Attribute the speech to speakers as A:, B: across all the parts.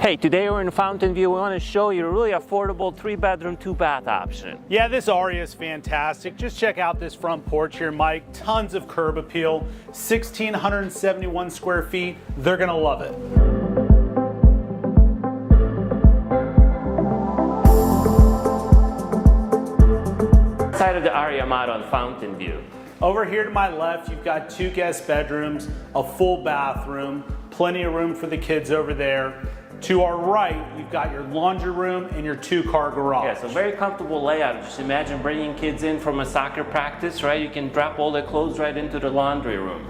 A: Hey, today we're in Fountain View. We want to show you a really affordable 3-bedroom, 2-bath option.
B: Yeah, this Aria is fantastic. Just check out this front porch here, Mike. Tons of curb appeal, 1,671 square feet. They're gonna love it.
A: Side of the Aria model on Fountain View.
B: Over here to my left, you've got 2 guest bedrooms, a full bathroom, plenty of room for the kids over there. To our right, you've got your laundry room and your 2-car garage.
A: Yeah, so very comfortable layout. Just imagine bringing kids in from a soccer practice, right? You can drop all their clothes right into the laundry room.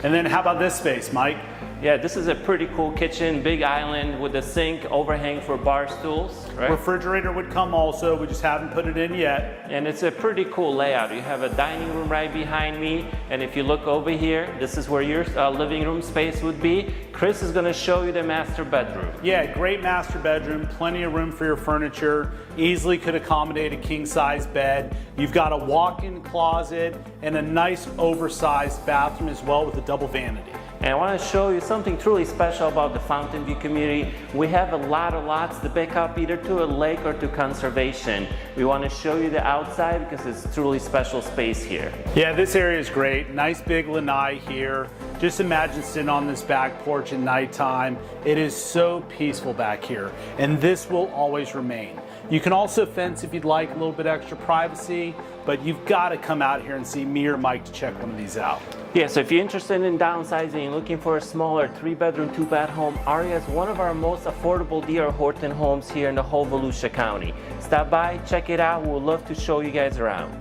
B: And then how about this space, Mike?
A: Yeah, this is a pretty cool kitchen, big island with a sink, overhang for bar stools, right?
B: Refrigerator would come also, we just haven't put it in yet.
A: And it's a pretty cool layout. You have a dining room right behind me, and if you look over here, this is where your living room space would be. Chris is gonna show you the master bedroom.
B: Yeah, great master bedroom, plenty of room for your furniture, easily could accommodate a king-size bed. You've got a walk-in closet and a nice oversized bathroom as well with a double vanity.
A: And I want to show you something truly special about the Fountain View community. We have a lot of lots that back up either to a lake or to conservation. We want to show you the outside because it's truly special space here.
B: Yeah, this area is great. Nice big lanai here. Just imagine sitting on this back porch at nighttime. It is so peaceful back here, and this will always remain. You can also fence if you'd like a little bit extra privacy, but you've got to come out here and see me or Mike to check one of these out.
A: Yeah, so if you're interested in downsizing and looking for a smaller 3-bedroom, 2-bath home, Aria is one of our most affordable D.R.Horton homes here in the whole Volusia County. Stop by, check it out. We'd love to show you guys around.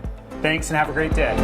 B: Thanks and have a great day.